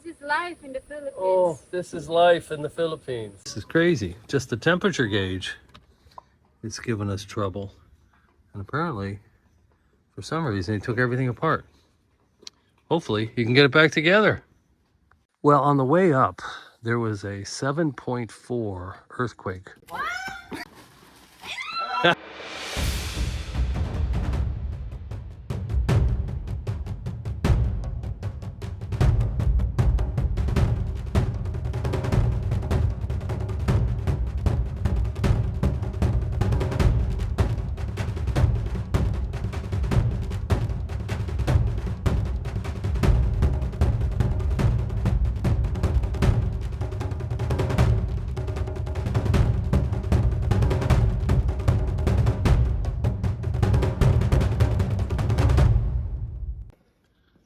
This is life in the Philippines. Oh, this is life in the Philippines. This is crazy. Just the temperature gauge is giving us trouble. And apparently, for some reason, he took everything apart. Hopefully, he can get it back together. Well, on the way up, there was a 7.4 earthquake.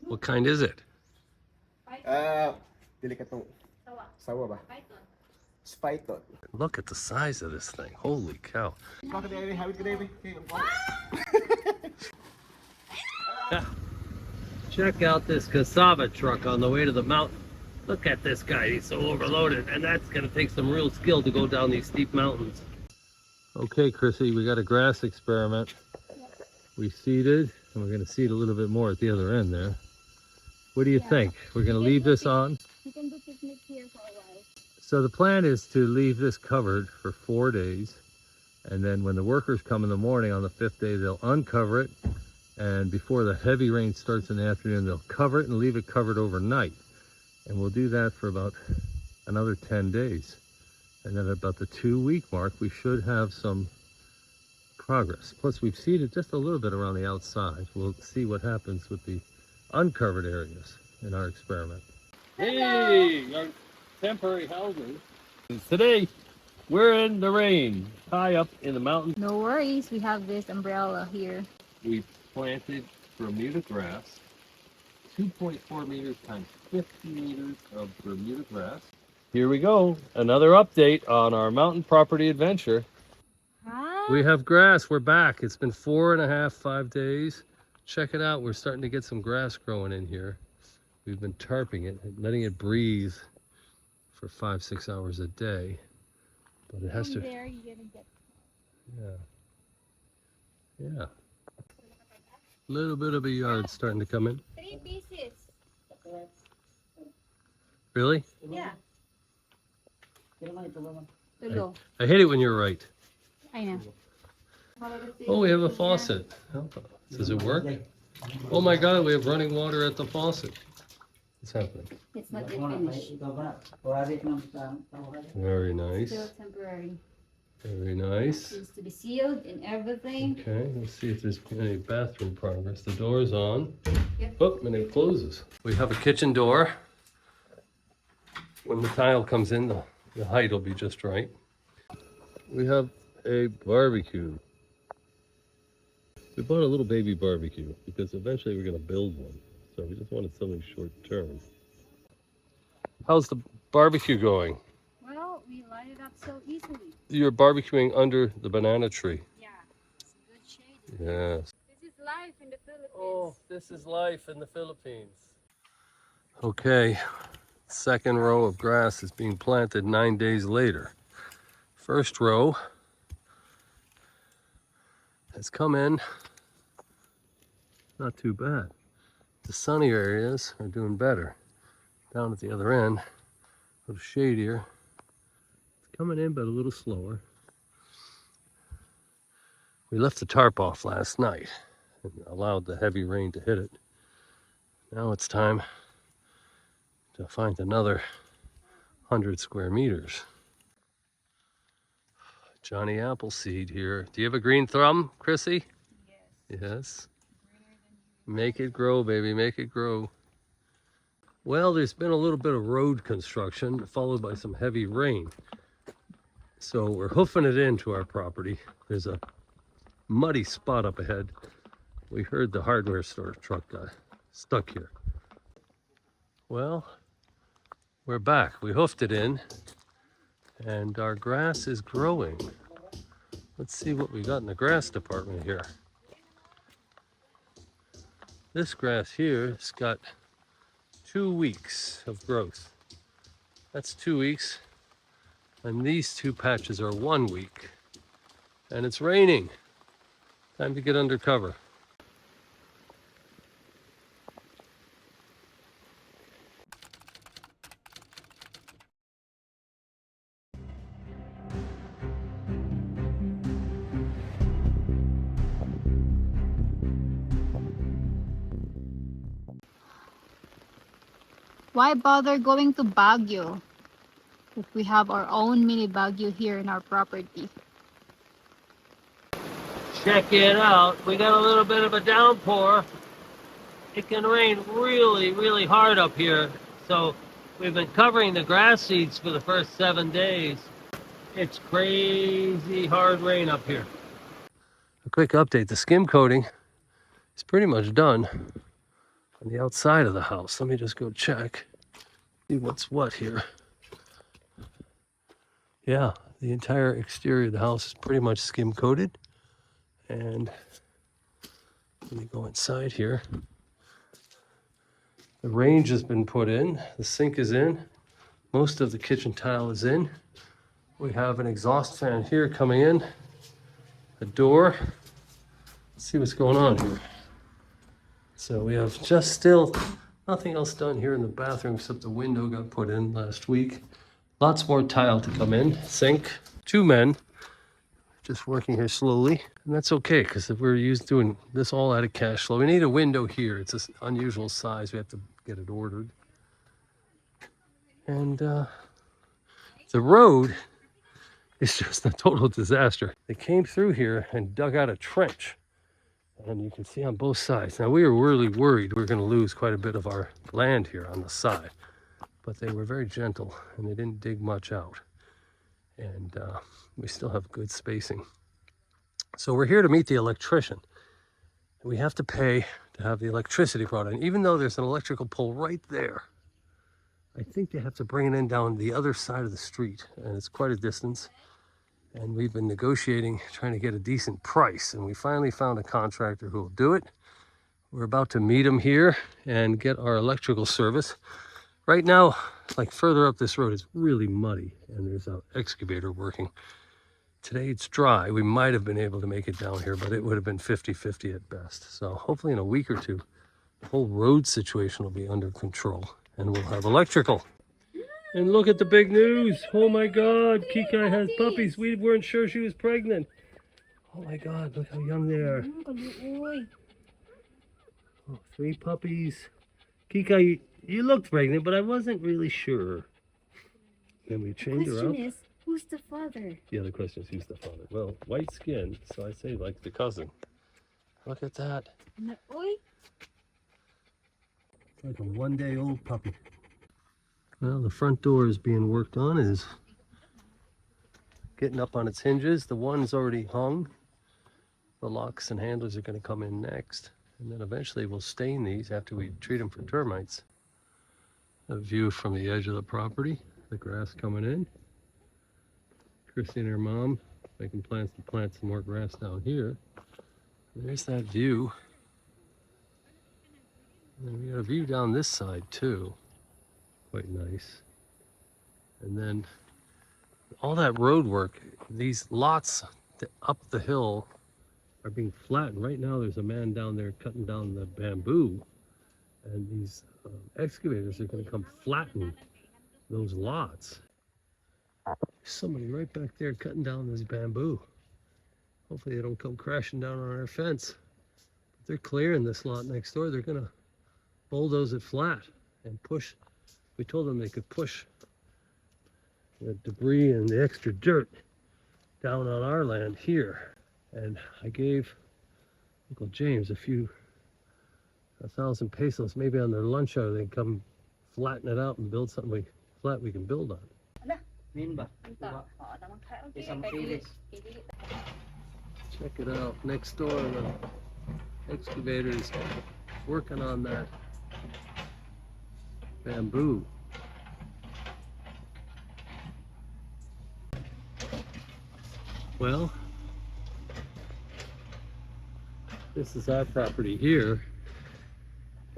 What kind is it? Delikatong sawa ba? Python. Look at the size of this thing. Holy cow. Check out this cassava truck on the way to the mountain. Look at this guy, he's so overloaded, and that's gonna take some real skill to go down these steep mountains. Okay, Chrissy, we got a grass experiment. We seeded, and we're gonna seed a little bit more at the other end there. What do you think? We're gonna leave this on? You can do picnic here for a while. So the plan is to leave this covered for 4 days, and then when the workers come in the morning on the 5th day, they'll uncover it, and before the heavy rain starts in the afternoon, they'll cover it and leave it covered overnight. And we'll do that for about another 10 days. And then at about the 2-week mark, we should have some progress. Plus, we've seeded just a little bit around the outside. We'll see what happens with the uncovered areas in our experiment. Hey, our temporary housing. Today, we're in the rain, high up in the mountains. No worries, we have this umbrella here. We planted Bermuda grass, 2.4 meters times 50 meters of Bermuda grass. Here we go, another update on our mountain property adventure. Huh? We have grass, we're back. It's been 4.5, 5 days. Check it out, we're starting to get some grass growing in here. We've been tarping it, letting it breathe for 5-6 hours a day. But it has to. There you're gonna get. Yeah. Little bit of a yard starting to come in. 3 pieces. Really? Yeah. Tulo. I hate it when you're right. I know. Oh, we have a faucet. Does it work? Oh my God, we have running water at the faucet. What's happening? It's not yet finished. Very nice. Still temporary. Very nice. Needs to be sealed and everything. Okay, let's see if there's any bathroom progress. The door's on. Yep. Oh, and it closes. We have a kitchen door. When the tile comes in, the height will be just right. We have a barbecue. We bought a little baby barbecue because eventually we're going to build one. So we just wanted something short term. How's the barbecue going? Well, we light it up so easily. You're barbecuing under the banana tree. Yeah, it's a good shade. Yes. This is life in the Philippines. Oh, this is life in the Philippines. Okay, second row of grass is being planted 9 days later. First row has come in, not too bad. The sunnier areas are doing better. Down at the other end, a little shadier. It's coming in, but a little slower. We left the tarp off last night and allowed the heavy rain to hit it. Now it's time to find another 100 square meters. Johnny Appleseed here. Do you have a green thumb, Chrissy? Yes. Yes. Make it grow, baby, make it grow. Well, there's been a little bit of road construction followed by some heavy rain. So we're hoofing it into our property. There's a muddy spot up ahead. We heard the hardware store truck got stuck here. Well, we're back. We hoofed it in and our grass is growing. Let's see what we got in the grass department here. This grass here has got 2 weeks of growth. That's 2 weeks. And these two patches are 1 week. And it's raining. Time to get under cover. Why bother going to Baguio if we have our own mini Baguio here in our property? Check it out. We got a little bit of a downpour. It can rain really, really hard up here. So we've been covering the grass seeds for the first 7 days. It's crazy hard rain up here. A quick update. The skim coating is pretty much done on the outside of the house. Let me just go check. See what's what here. Yeah, the entire exterior of the house is pretty much skim coated. And let me go inside here. The range has been put in. The sink is in. Most of the kitchen tile is in. We have an exhaust fan here coming in. A door. Let's see what's going on here. So we have just still nothing else done here in the bathroom except the window got put in last week. Lots more tile to come in. Sink. 2 men just working here slowly. And that's okay because if we're doing this all out of cash flow, we need a window here. It's an unusual size. We have to get it ordered. And the road is just a total disaster. They came through here and dug out a trench. And you can see on both sides. Now we were really worried we were going to lose quite a bit of our land here on the side. But they were very gentle and they didn't dig much out. And we still have good spacing. So we're here to meet the electrician. We have to pay to have the electricity brought in. Even though there's an electrical pole right there, I think they have to bring it in down the other side of the street. And it's quite a distance. And we've been negotiating, trying to get a decent price. And we finally found a contractor who will do it. We're about to meet him here and get our electrical service. Right now, like further up this road, it's really muddy and there's an excavator working. Today it's dry. We might have been able to make it down here, but it would have been 50-50 at best. So hopefully in a week or two, the whole road situation will be under control and we'll have electrical. And look at the big news. Oh my God, Kika has puppies. We weren't sure she was pregnant. Oh my God, look how young they are. Oh, 3 puppies. Kika, you looked pregnant, but I wasn't really sure. Then we chained her up. Question is, who's the father? Yeah, the question is, who's the father? Well, white skin, so I say like the cousin. Look at that. It's like a 1-day-old puppy. Well, the front door is being worked on, is getting up on its hinges. The one's already hung. The locks and handles are going to come in next. And then eventually we'll stain these after we treat them for termites. A view from the edge of the property, the grass coming in. Chrissy and her mom making plans to plant some more grass down here. There's that view. And then we got a view down this side too. Quite nice. And then all that road work, these lots up the hill are being flattened. Right now there's a man down there cutting down the bamboo, and these excavators are going to come flatten those lots. Somebody right back there cutting down this bamboo. Hopefully they don't come crashing down on our fence. But they're clearing this lot next door. They're going to bulldoze it flat and push. We told them they could push the debris and the extra dirt down on our land here. And I gave Uncle James 1,000 pesos, maybe on their lunch hour. They can come flatten it out and build something flat we can build on. Check it out. Next door, the excavator is working on that bamboo. Well, this is our property here,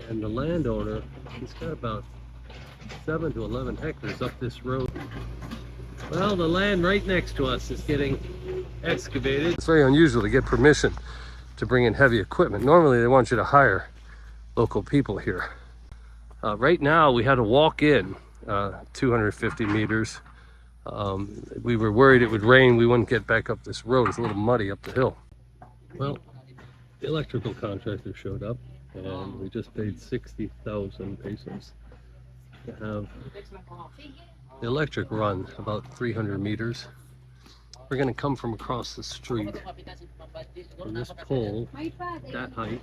and the landowner, he's got about 7 to 11 hectares up this road. Well, the land right next to us is getting excavated. It's very unusual to get permission to bring in heavy equipment. Normally they want you to hire local people here. Right now we had to walk in 250 meters. We were worried it would rain, we wouldn't get back up this road. It's a little muddy up the hill. Well, the electrical contractor showed up and we just paid 60,000 pesos to have the electric run about 300 meters. We're going to come from across the street from this pole, that height.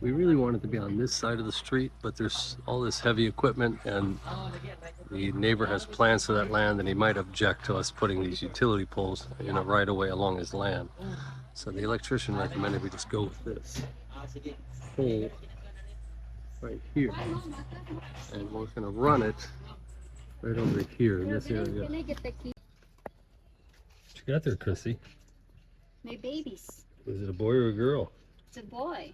We really wanted to be on this side of the street, but there's all this heavy equipment and the neighbor has plans for that land and he might object to us putting these utility poles in a right of way along his land. So the electrician recommended we just go with this pole right here. And we're going to run it right over here in this area. What you got there, Chrissy? My babies. Is it a boy or a girl? It's a boy.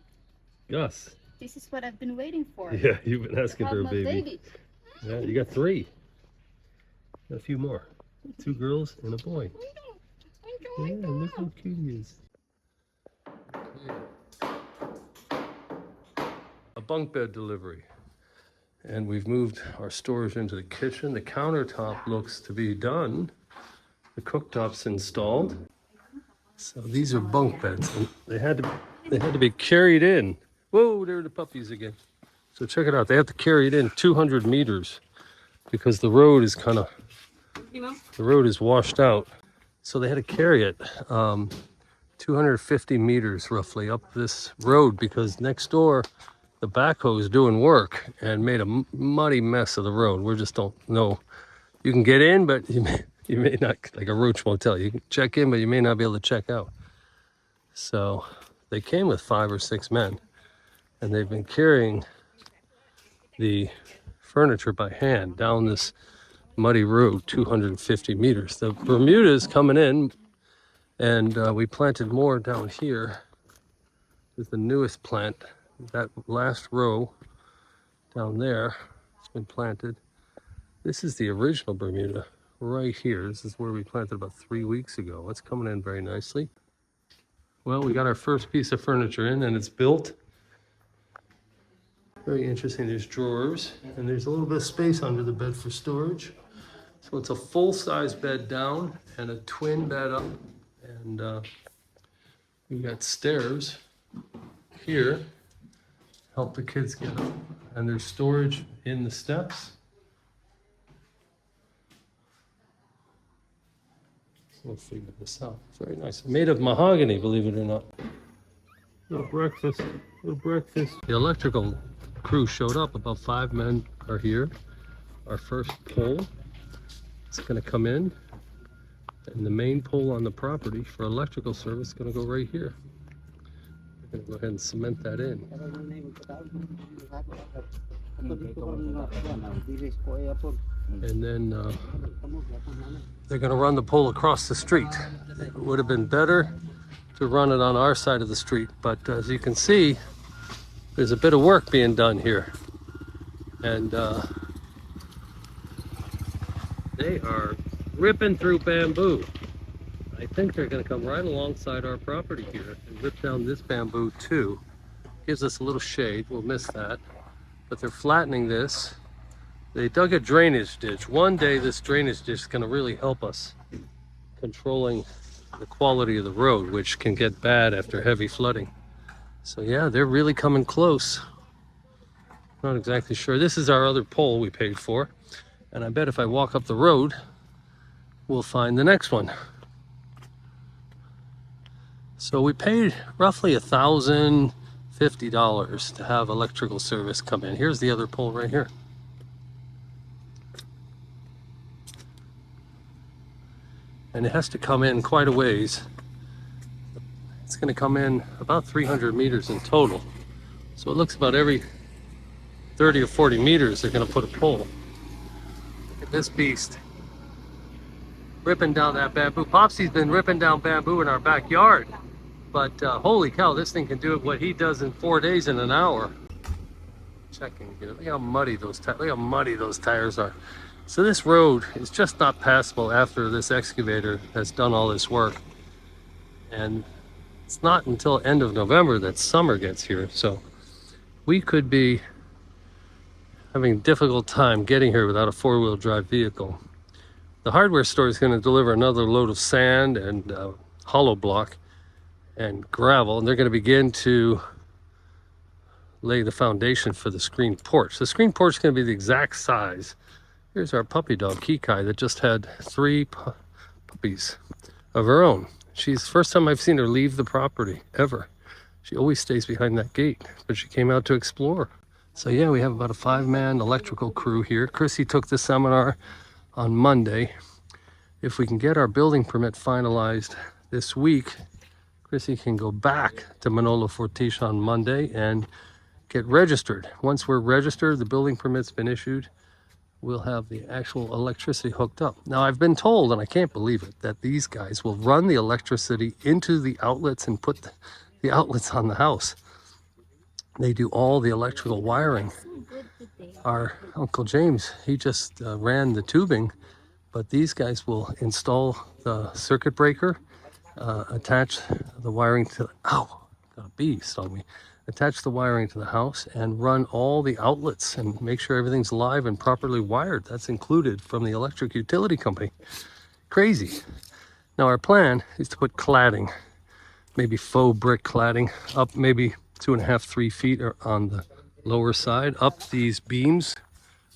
Gus. This is what I've been waiting for. Yeah, you've been asking for a My baby. Yeah, you got 3. Got a few more. 2 girls and a boy. Yeah, look how cute he is. Okay. A bunk bed delivery. And we've moved our storage into the kitchen. The countertop looks to be done. The cooktop's installed. So these are bunk beds. And they had to be carried in. Whoa, there are the puppies again. So check it out. They have to carry it in 200 meters because the road is washed out. So they had to carry it 250 meters roughly up this road because next door the backhoe is doing work and made a muddy mess of the road. We just don't know. You can get in, but you may not, like a roach motel. You can check in, but you may not be able to check out. So they came with 5 or 6 men and they've been carrying the furniture by hand down this muddy road 250 meters. The Bermuda is coming in and we planted more down here. This is the newest plant. That last row down there has been planted. This is the original Bermuda right here. This is where we planted about 3 weeks ago. It's coming in very nicely. Well, we got our first piece of furniture in and it's built. Very interesting. There's drawers and there's a little bit of space under the bed for storage. So it's a full-size bed down and a twin bed up. And we've got stairs here. Help the kids get up. And there's storage in the steps. We'll figure this out. Very nice. Made of mahogany, believe it or not. Little breakfast. The electrical crew showed up. About 5 men are here. Our first pole is going to come in. And the main pole on the property for electrical service is going to go right here. We're going to go ahead and cement that in. And then they're going to run the pole across the street. It would have been better to run it on our side of the street, but as you can see, there's a bit of work being done here. And they are ripping through bamboo. I think they're going to come right alongside our property here and rip down this bamboo too. Gives us a little shade, we'll miss that. But they're flattening this. They dug a drainage ditch. One day this drainage ditch is going to really help us controlling the quality of the road, which can get bad after heavy flooding. So yeah, they're really coming close. Not exactly sure. This is our other pole we paid for. And I bet if I walk up the road, we'll find the next one. So we paid roughly $1,050 to have electrical service come in. Here's the other pole right here. And it has to come in quite a ways. It's going to come in about 300 meters in total. So it looks about every 30 or 40 meters they're going to put a pole. Look at this beast. Ripping down that bamboo. Popsy's been ripping down bamboo in our backyard. But holy cow, this thing can do what he does in 4 days in an hour. checking here. Look how muddy those tires are. So this road is just not passable after this excavator has done all this work. And it's not until end of November that summer gets here. So we could be having a difficult time getting here without a four-wheel drive vehicle. The hardware store is going to deliver another load of sand and hollow block and gravel, and they're going to begin to lay the foundation for the screen porch. The screen porch is going to be the exact size. Here's our puppy dog, Kikai, that just had 3 puppies of her own. She's first time I've seen her leave the property, ever. She always stays behind that gate, but she came out to explore. So yeah, we have about a 5-man electrical crew here. Chrissy took the seminar on Monday. If we can get our building permit finalized this week, Chrissy can go back to Manolo Fortiche on Monday and get registered. Once we're registered, the building permit's been issued, we'll have the actual electricity hooked up. Now I've been told, and I can't believe it, that these guys will run the electricity into the outlets and put the outlets on the house. They do all the electrical wiring. Our Uncle James, he just ran the tubing, but these guys will install the circuit breaker, attach the wiring to, ow, got a bee stung me. Attach the wiring to the house and run all the outlets and make sure everything's live and properly wired. That's included from the electric utility company. Crazy. Now our plan is to put cladding, maybe faux brick cladding, up maybe 2.5, 3 feet on the lower side, up these beams.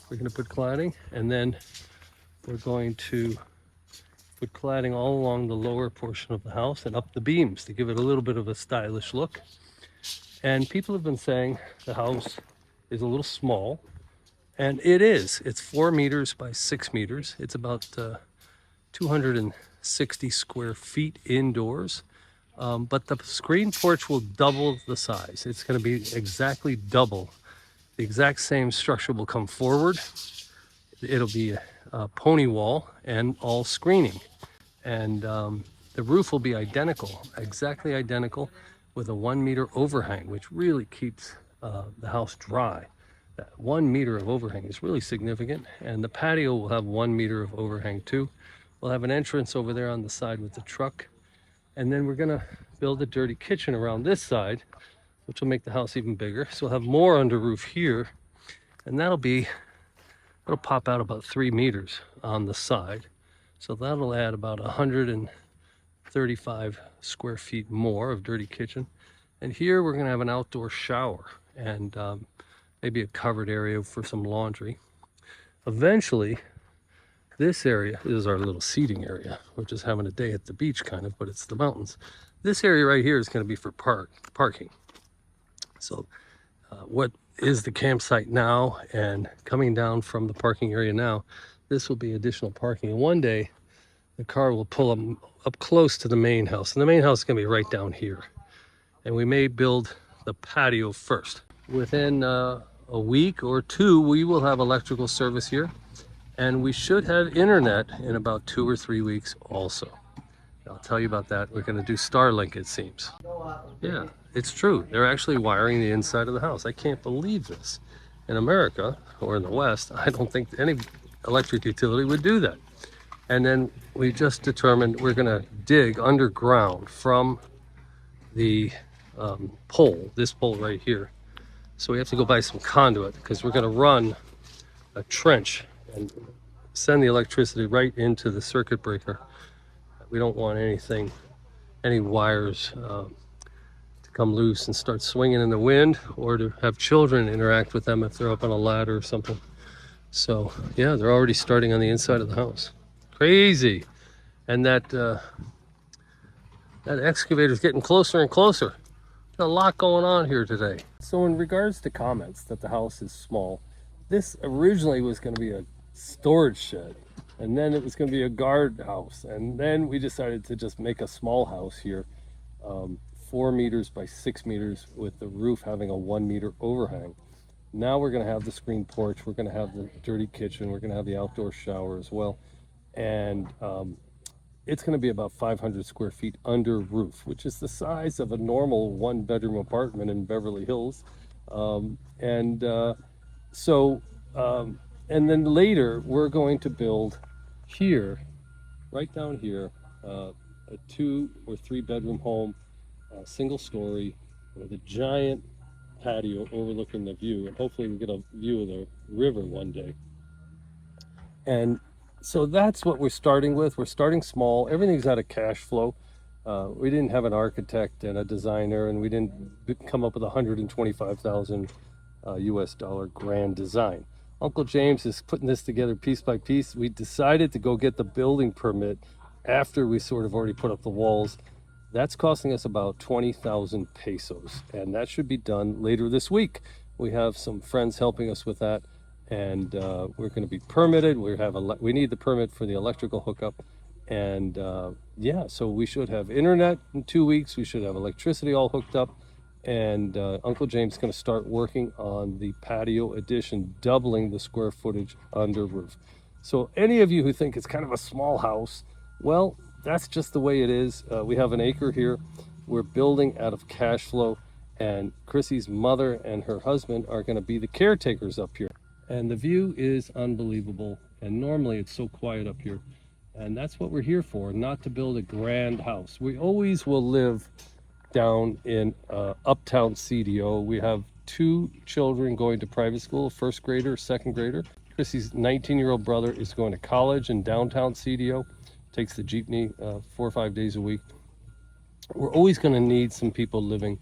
We're going to put cladding, and then we're going to put cladding all along the lower portion of the house and up the beams to give it a little bit of a stylish look. And people have been saying the house is a little small, and it is. It's 4 meters by 6 meters. It's about 260 square feet indoors. But the screen porch will double the size. It's going to be exactly double. The exact same structure will come forward. It'll be a pony wall and all screening. And the roof will be identical, exactly identical, with a 1 meter overhang, which really keeps the house dry. That 1 meter of overhang is really significant. And the patio will have 1 meter of overhang too. We'll have an entrance over there on the side with the truck. And then we're gonna build a dirty kitchen around this side, which will make the house even bigger. So we'll have more under roof here, and that'll pop out about 3 meters on the side. So that'll add about 135 square feet more of dirty kitchen. And here we're gonna have an outdoor shower and maybe a covered area for some laundry. Eventually, this area is our little seating area. We're just having a day at the beach kind of, but it's the mountains. This area right here is going to be for parking. So what is the campsite now, and coming down from the parking area now, this will be additional parking. And one day the car will pull up close to the main house, and the main house is going to be right down here. And we may build the patio first. Within a week or 2, we will have electrical service here. And we should have internet in about 2 or 3 weeks also. I'll tell you about that. We're going to do Starlink, it seems. Yeah, it's true. They're actually wiring the inside of the house. I can't believe this. In America, or in the West, I don't think any electric utility would do that. And then we just determined we're going to dig underground from the pole, this pole right here. So we have to go buy some conduit because we're going to run a trench and send the electricity right into the circuit breaker. We don't want any wires to come loose and start swinging in the wind, or to have children interact with them if they're up on a ladder or something. So yeah, they're already starting on the inside of the house. Crazy. And that excavator is getting closer and closer. There's a lot going on here today. So in regards to comments that the house is small, this originally was going to be a storage shed, and then it was going to be a guard house, and then we decided to just make a small house here, 4 meters by 6 meters, with the roof having a 1 meter overhang. Now we're going to have the screen porch, we're going to have the dirty kitchen, we're going to have the outdoor shower as well, and it's going to be about 500 square feet under roof, which is the size of a normal 1-bedroom apartment in Beverly Hills. And so, and then later we're going to build here, right down here, a 2 or 3 bedroom home, single story, with a giant patio overlooking the view, and hopefully we get a view of the river one day. And so that's what we're starting with. We're starting small. Everything's out of cash flow. We didn't have an architect and a designer, and we didn't come up with 125,000 US dollar grand design. Uncle James is putting this together piece by piece. We decided to go get the building permit after we sort of already put up the walls. That's costing us about 20,000 pesos, and that should be done later this week. We have some friends helping us with that, and we're going to be permitted. We need the permit for the electrical hookup, and yeah, so we should have internet in 2 weeks. We should have electricity all hooked up, and Uncle James is going to start working on the patio addition, doubling the square footage under roof. So any of you who think it's kind of a small house, well, that's just the way it is. We have an acre here. We're building out of cash flow, and Chrissy's mother and her husband are going to be the caretakers up here. And the view is unbelievable, and normally it's so quiet up here. And that's what we're here for, not to build a grand house. We always will live down in uptown CDO. We have 2 children going to private school, first grader, second grader. Chrissy's 19-year-old brother is going to college in downtown CDO, takes the jeepney 4 or 5 days a week. We're always going to need some people living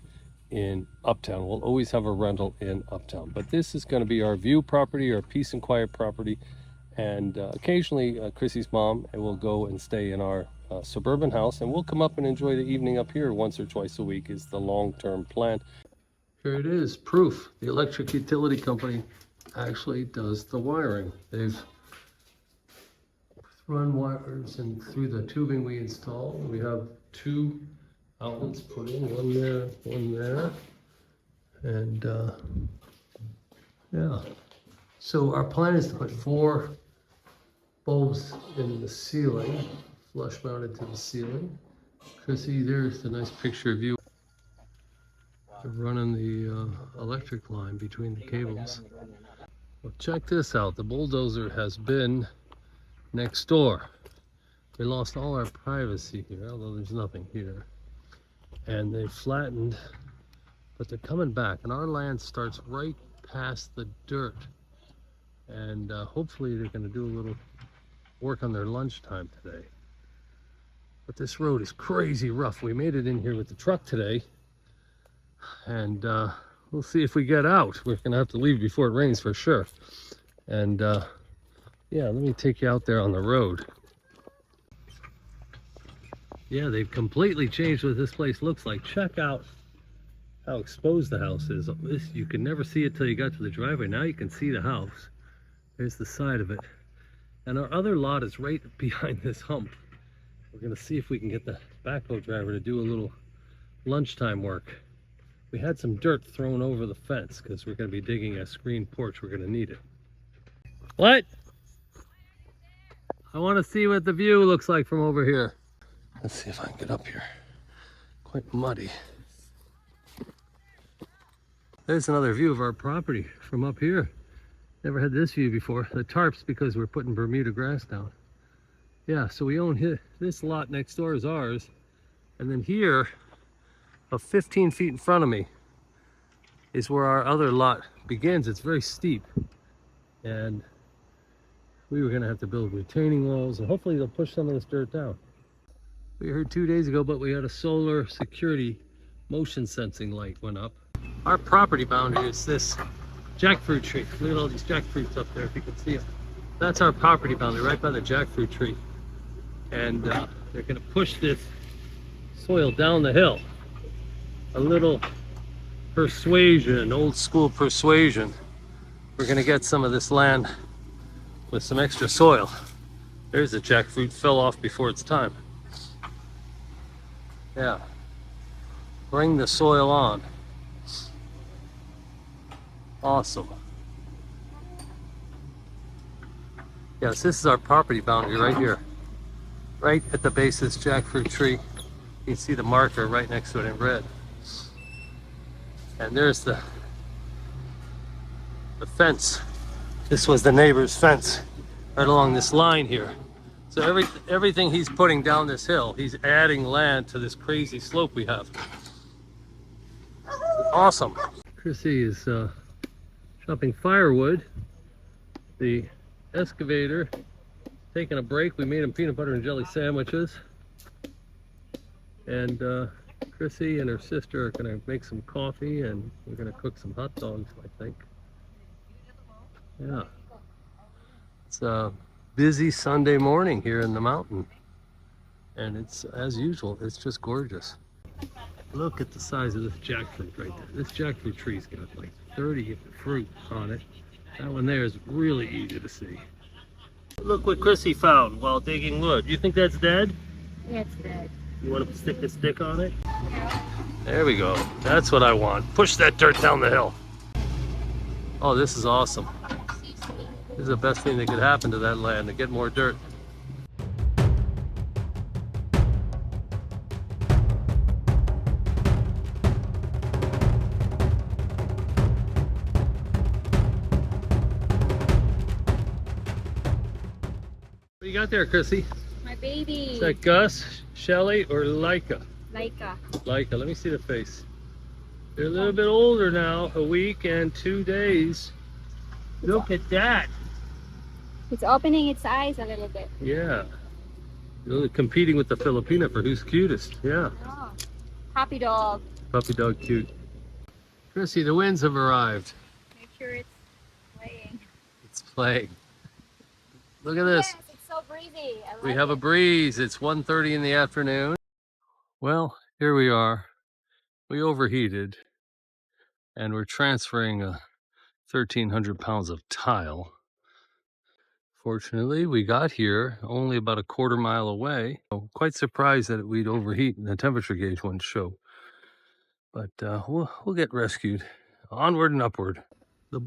in uptown. We'll always have a rental in uptown, but this is going to be our view property, our peace and quiet property. And occasionally Chrissy's mom will go and stay in our suburban house, and we'll come up and enjoy the evening up here once or twice a week is the long-term plan. Here it is, proof. The electric utility company actually does the wiring. They've run wires and through the tubing we installed. We have 2 outlets put in, one there, and yeah. So our plan is to put 4 bulbs in the ceiling, flush mounted to the ceiling. Chrissy, there's a nice picture of you running the electric line between the cables. Well, check this out. The bulldozer has been next door. We lost all our privacy here, although there's nothing here. And they flattened, but they're coming back, and our land starts right past the dirt. And hopefully they're going to do a little work on their lunchtime today. But this road is crazy rough. We made it in here with the truck today, and we'll see if we get out. We're going to have to leave before it rains for sure. And yeah, let me take you out there on the road. Yeah, they've completely changed what this place looks like. Check out how exposed the house is. You could never see it till you got to the driveway. Now you can see the house. There's the side of it. And our other lot is right behind this hump. We're going to see if we can get the backhoe driver to do a little lunchtime work. We had some dirt thrown over the fence because we're going to be digging a screen porch. We're going to need it. What? I want to see what the view looks like from over here. Let's see if I can get up here. Quite muddy. There's another view of our property from up here. Never had this view before. The tarps, because we're putting Bermuda grass down. Yeah, so we own this lot next door is ours. And then here, about 15 feet in front of me, is where our other lot begins. It's very steep. And we were gonna have to build retaining walls, and hopefully they'll push some of this dirt down. We heard 2 days ago, but we had a solar security motion sensing light went up. Our property boundary is this jackfruit tree. Look at all these jackfruits up there, if you can see them. That's our property boundary, right by the jackfruit tree. And they're gonna push this soil down the hill. A little persuasion, old school persuasion. We're gonna get some of this land with some extra soil. There's the jackfruit, fell off before its time. Yeah, bring the soil on. Awesome. Yes, this is our property boundary right here. Right at the base of this jackfruit tree. You can see the marker right next to it in red. And there's the the fence. This was the neighbor's fence right along this line here. So everything he's putting down this hill, he's adding land to this crazy slope we have. Awesome. Chrissy is chopping firewood. The excavator taking a break. We made him peanut butter and jelly sandwiches. And Chrissy and her sister are gonna make some coffee, and we're gonna cook some hot dogs, I think. Yeah. It's a busy Sunday morning here in the mountain. And it's, as usual, it's just gorgeous. Look at the size of this jackfruit right there. This jackfruit tree's got like 30 fruit on it. That one there is really easy to see. Look what Chrissy found while digging wood. You think that's dead? Yeah, it's dead. You want to stick a stick on it? There we go. That's what I want. Push that dirt down the hill. Oh, this is awesome. This is the best thing that could happen to that land, to get more dirt. What you got there, Chrissy? My baby. Is that Gus, Shelly, or Laika? Laika. Laika, let me see the face. They're a little bit older now, a week and 2 days. Look at that. It's opening its eyes a little bit. Yeah. Really competing with the Filipina for who's cutest. Yeah. Oh. Happy dog. Puppy dog cute. Chrissy, the winds have arrived. Make sure it's playing. It's playing. Look at this. Yes, it's so breezy. I We like have a it. breeze. It's 1:30 in the afternoon. Well, here we are. We overheated and we're transferring 1,300 pounds of tile. Fortunately, we got here only about a quarter mile away. So quite surprised that we'd overheat and the temperature gauge wouldn't show. But we'll get rescued. Onward and upward. The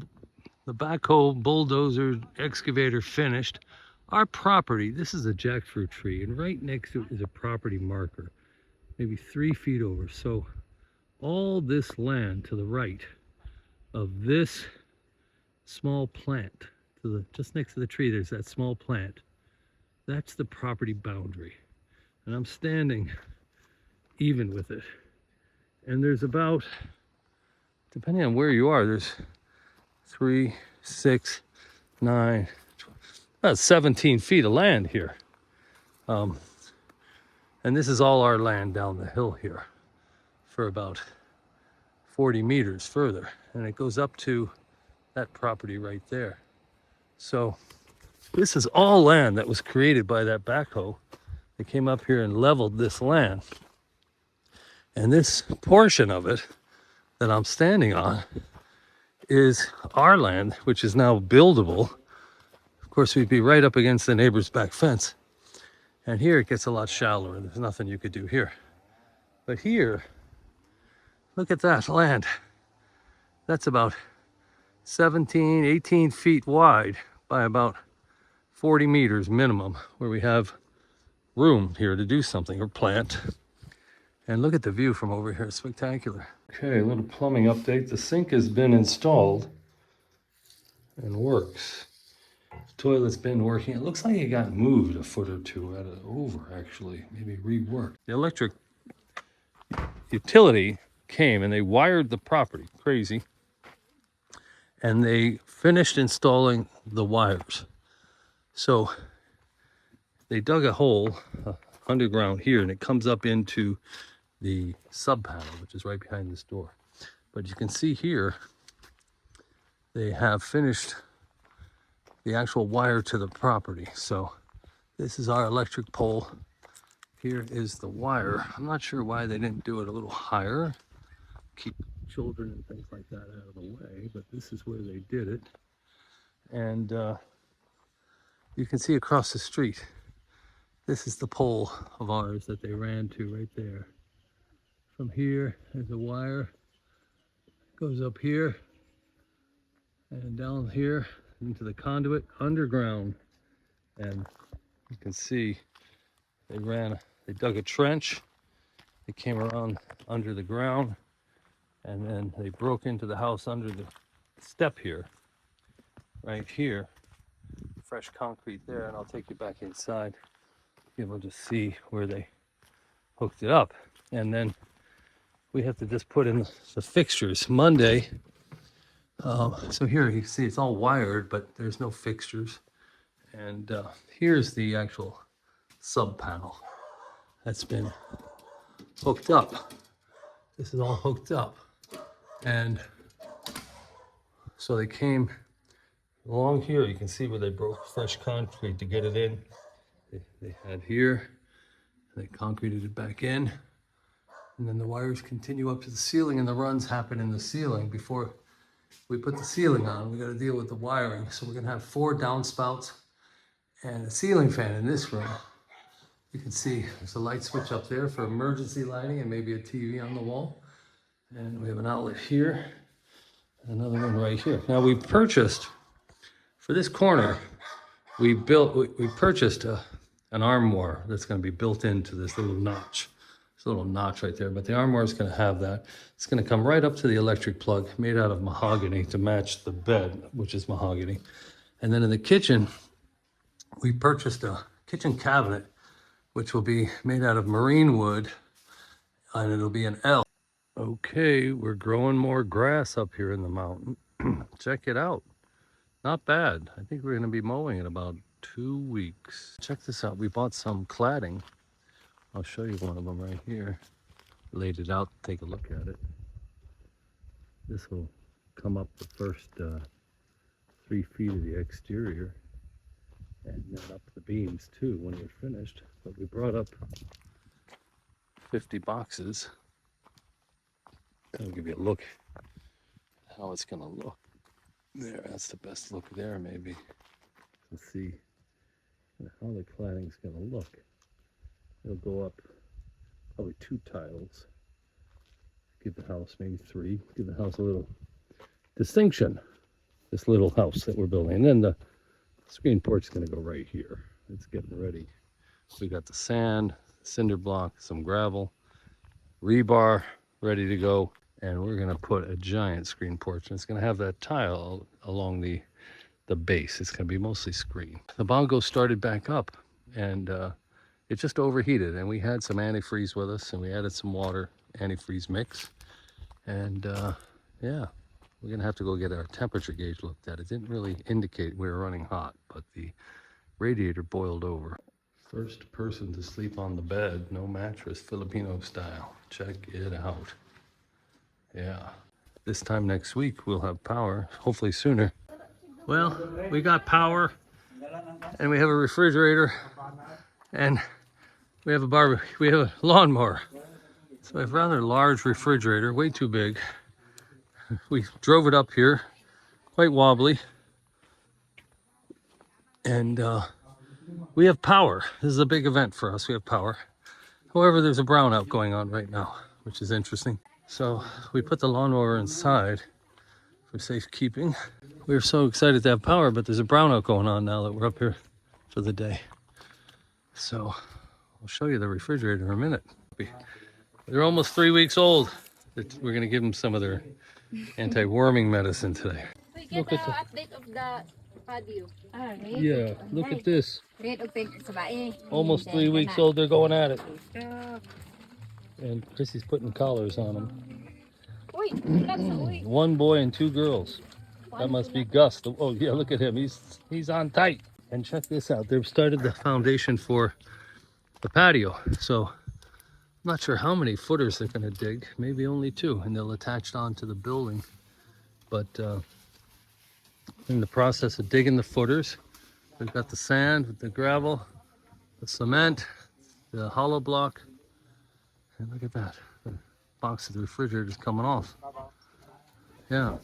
backhoe, bulldozer, excavator finished. Our property, this is a jackfruit tree, and right next to it is a property marker, maybe 3 feet over. So all this land to the right of this small plant, just next to the tree, there's that small plant. That's the property boundary. And I'm standing even with it. And there's about, depending on where you are, there's 3, 6, 9, 12, about 17 feet of land here. And this is all our land down the hill here for about 40 meters further. And it goes up to that property right there. So this is all land that was created by that backhoe. They came up here and leveled this land. And this portion of it that I'm standing on is our land, which is now buildable. Of course, we'd be right up against the neighbor's back fence. And here it gets a lot shallower. There's nothing you could do here. But here, look at that land. That's about 17, 18 feet wide by about 40 meters minimum, where we have room here to do something or plant. And look at the view from over here, it's spectacular. Okay, a little plumbing update. The sink has been installed and works. The toilet's been working. It looks like it got moved a foot or two over, actually, maybe reworked. The electric utility came and they wired the property, crazy. And they finished installing the wires. So they dug a hole underground here, and it comes up into the sub panel, which is right behind this door. But you can see here, they have finished the actual wire to the property. So this is our electric pole. Here is the wire. I'm not sure why they didn't do it a little higher. Keep children and things like that out of the way, but this is where they did it. And you can see across the street, this is the pole of ours that they ran to right there. From here, there's a wire, goes up here and down here into the conduit underground. And you can see they dug a trench, they came around under the ground, and then they broke into the house under the step here right here, fresh concrete there, and I'll take you back inside. Be able to see where they hooked it up. And then we have to just put in the fixtures. Monday, so here you can see it's all wired, but there's no fixtures. And here's the actual sub panel that's been hooked up. This is all hooked up. And so they came along here. You can see where they broke fresh concrete to get it in. They had here, they concreted it back in. And then the wires continue up to the ceiling, and the runs happen in the ceiling. Before we put the ceiling on, we got to deal with the wiring. So we're going to have 4 downspouts and a ceiling fan in this room. You can see there's a light switch up there for emergency lighting and maybe a TV on the wall. And we have an outlet here, another one right here. Now we purchased, for this corner, we purchased an armoire that's going to be built into this little notch. There's a little notch right there, but the armoire is going to have that. It's going to come right up to the electric plug, made out of mahogany to match the bed, which is mahogany. And then in the kitchen, we purchased a kitchen cabinet, which will be made out of marine wood, and it'll be an L. Okay, we're growing more grass up here in the mountain. Check it out. Not bad. I think we're going to be mowing in about 2 weeks. Check this out. We bought some cladding. I'll show you one of them right here. Laid it out. Take a look at it. This will come up the first 3 feet of the exterior, and then up the beams too when we're finished. But we brought up 50 boxes. I'll give you a look at how it's going to look. There, that's the best look there, maybe. Let's see how the cladding's going to look. It'll go up probably 2 tiles. Give the house maybe 3. Give the house a little distinction. This little house that we're building. And then the screen porch is going to go right here. It's getting ready. We got the sand, cinder block, some gravel, rebar ready to go. And we're going to put a giant screen porch. And it's going to have that tile along the base. It's going to be mostly screen. The bongo started back up, and it just overheated. And we had some antifreeze with us, and we added some water, antifreeze mix. And yeah, we're going to have to go get our temperature gauge looked at. It didn't really indicate we were running hot, but the radiator boiled over. First person to sleep on the bed, no mattress, Filipino style. Check it out. Yeah. This time next week, we'll have power, hopefully sooner. Well, we got power, and we have a refrigerator, and we have a lawnmower. So we have a rather large refrigerator, way too big. We drove it up here, quite wobbly. And we have power. This is a big event for us. We have power. However, there's a brownout going on right now, which is interesting. So we put the lawnmower inside for safekeeping. We're so excited to have power, but there's a brownout going on now that we're up here for the day. So I'll show you the refrigerator in a minute. They're almost 3 weeks old. We're going to give them some of their anti-worming medicine today. We get the update of the patio. Yeah, look at this. Red og pink sa bae. Almost 3 weeks old, they're going at it. And Chrissy's putting collars on them. Uy, ilan sa uy. 1 boy and 2 girls. That must be Gus. Oh yeah, look at him. He's on tight. And check this out. They've started the foundation for the patio. So I'm not sure how many footers they're going to dig. Maybe only 2, and they'll attach it onto the building. But in the process of digging the footers, we've got the sand, the gravel, the cement, the hollow block. And look at that. The box of the refrigerator is coming off. Yeah.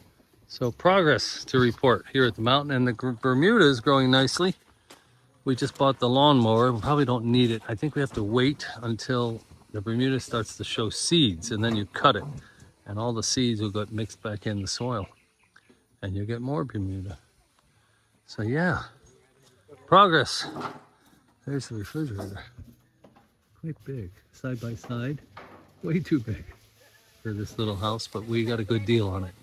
So progress to report here at the mountain, and the Bermuda is growing nicely. We just bought the lawnmower. We probably don't need it. I think we have to wait until the Bermuda starts to show seeds, and then you cut it. And all the seeds will get mixed back in the soil. And you get more Bermuda. So yeah, progress. There's the refrigerator. Quite big, side by side. Way too big for this little house, but we got a good deal on it.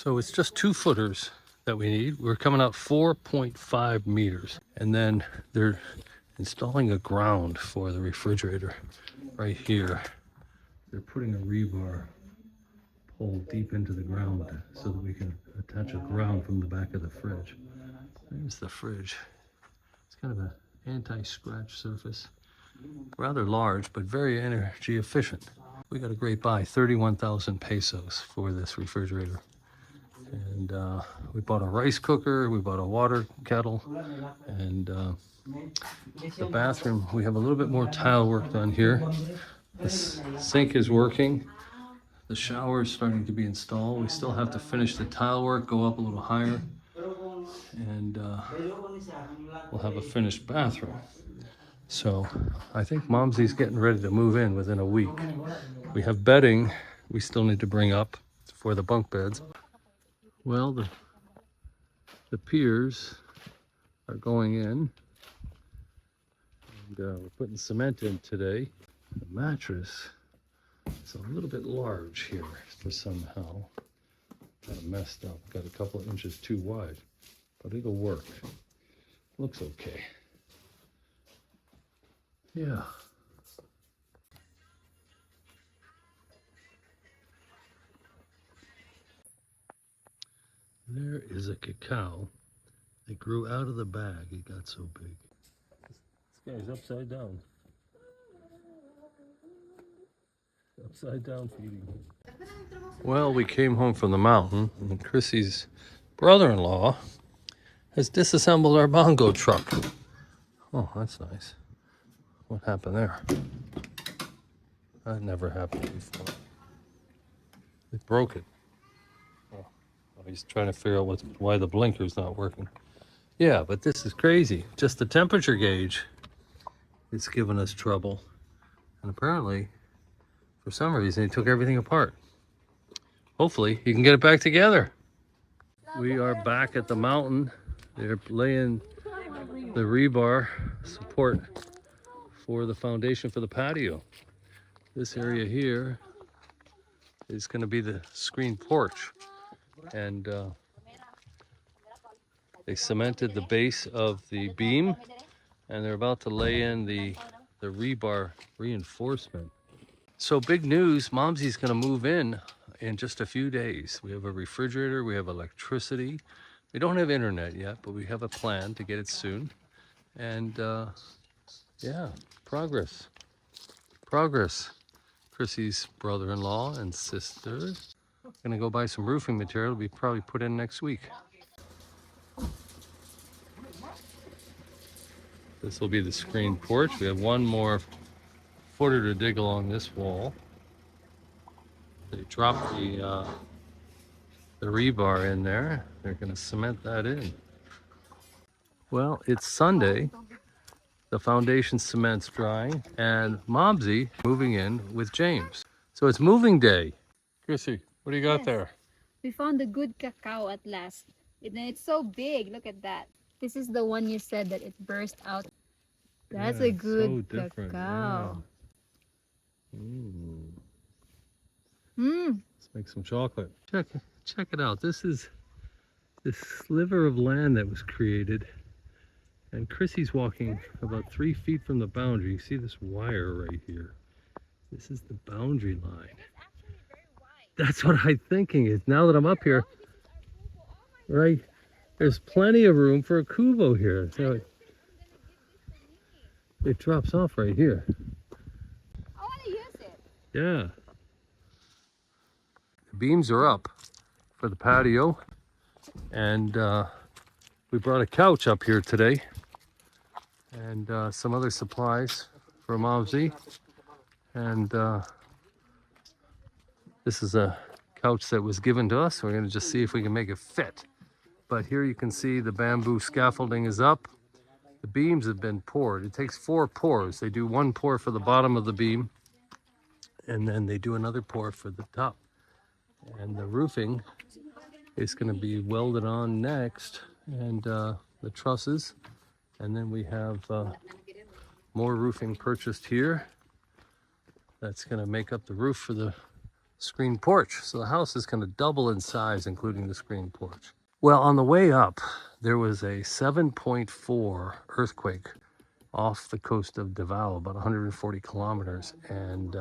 So it's just 2-footers that we need. We're coming out 4.5 meters. And then they're installing a ground for the refrigerator right here. They're putting a rebar pole deep into the ground so that we can attach a ground from the back of the fridge. There's the fridge. It's kind of an anti-scratch surface. Rather large, but very energy efficient. We got a great buy, 31,000 pesos for this refrigerator. And we bought a rice cooker, we bought a water kettle, and the bathroom, we have a little bit more tile work done here. The sink is working. The shower is starting to be installed. We still have to finish the tile work, go up a little higher, and we'll have a finished bathroom. So I think Momsy's getting ready to move in within a week. We have bedding we still need to bring up for the bunk beds. Well, the piers are going in, and we're putting cement in today. The mattress is a little bit large here for somehow. Kind of messed up. Got a couple of inches too wide, but it'll work. Looks okay. Yeah. There is a cacao that grew out of the bag. It got so big. This guy's upside down. Upside down feeding. Well, we came home from the mountain, and Chrissy's brother-in-law has disassembled our bongo truck. Oh, that's nice. What happened there? That never happened before. It broke it. Oh, he's trying to figure out why the blinker's not working. Yeah, but this is crazy. Just the temperature gauge is giving us trouble. And apparently, for some reason, he took everything apart. Hopefully, he can get it back together. We are back at the mountain. They're laying the rebar support for the foundation for the patio. This area here is going to be the screen porch. And they cemented the base of the beam, and they're about to lay in the rebar reinforcement. So big news, Momsy's going to move in just a few days. We have a refrigerator, we have electricity. We don't have internet yet, but we have a plan to get it soon. And yeah, progress. Chrissy's brother-in-law and sister gonna go buy some roofing material to be probably put in next week. This will be the screen porch. We have one more footer to dig along this wall. They dropped the rebar in there. They're gonna cement that in. Well, it's Sunday. The foundation cement's drying, and Momsy moving in with James. So it's moving day. Chrissy, what do you got there? We found a good cacao at last. And it's so big. Look at that. This is the one you said that it burst out. That's a good so different. cacao. Yeah. Mm. Let's make some chocolate. Check it out. This is this sliver of land that was created. And Chrissy's walking about 3 feet from the boundary. You see this wire right here. This is the boundary line. That's what I'm thinking is now that I'm up here, right? There's plenty of room for a kubo here. So it drops off right here. I want to use it. Yeah. The beams are up for the patio. And we brought a couch up here today. And some other supplies for Momsy. And this is a couch that was given to us. We're going to just see if we can make it fit. But here you can see the bamboo scaffolding is up. The beams have been poured. It takes 4 pours. They do 1 pour for the bottom of the beam, and then they do another pour for the top. And the roofing is going to be welded on next, and the trusses. And then we have more roofing purchased here. That's going to make up the roof for the screen porch. So the house is going to double in size, including the screen porch. Well, on the way up, there was a 7.4 earthquake off the coast of Davao, about 140 kilometers. And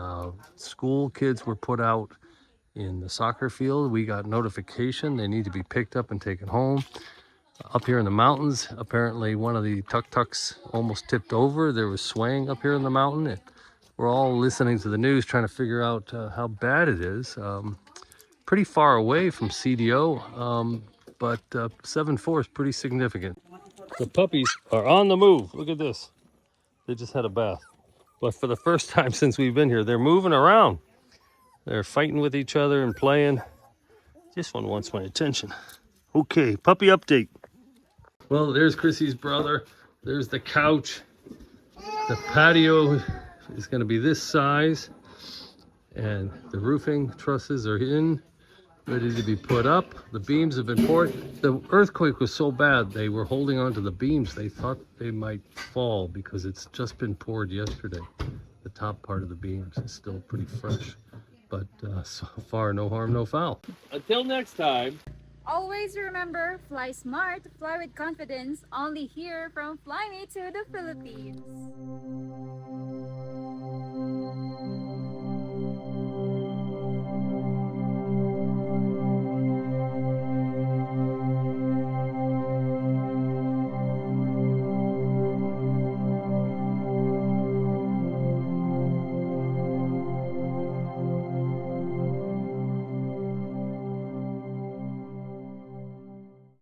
school kids were put out in the soccer field. We got notification they need to be picked up and taken home. Up here in the mountains, apparently one of the tuk-tuks almost tipped over. There was swaying up here in the mountain. And we're all listening to the news, trying to figure out how bad it is. Pretty far away from CDO, but 7.4 is pretty significant. The puppies are on the move. Look at this. They just had a bath. But for the first time since we've been here, they're moving around. They're fighting with each other and playing. This one wants my attention. Okay, puppy update. Well, there's Chrissy's brother. There's the couch. The patio is going to be this size. And the roofing trusses are in, ready to be put up. The beams have been poured. The earthquake was so bad, they were holding on to the beams. They thought they might fall because it's just been poured yesterday. The top part of the beams is still pretty fresh. But so far, no harm, no foul. Until next time. Always remember, fly smart, fly with confidence, only here from Fly Me to the Philippines.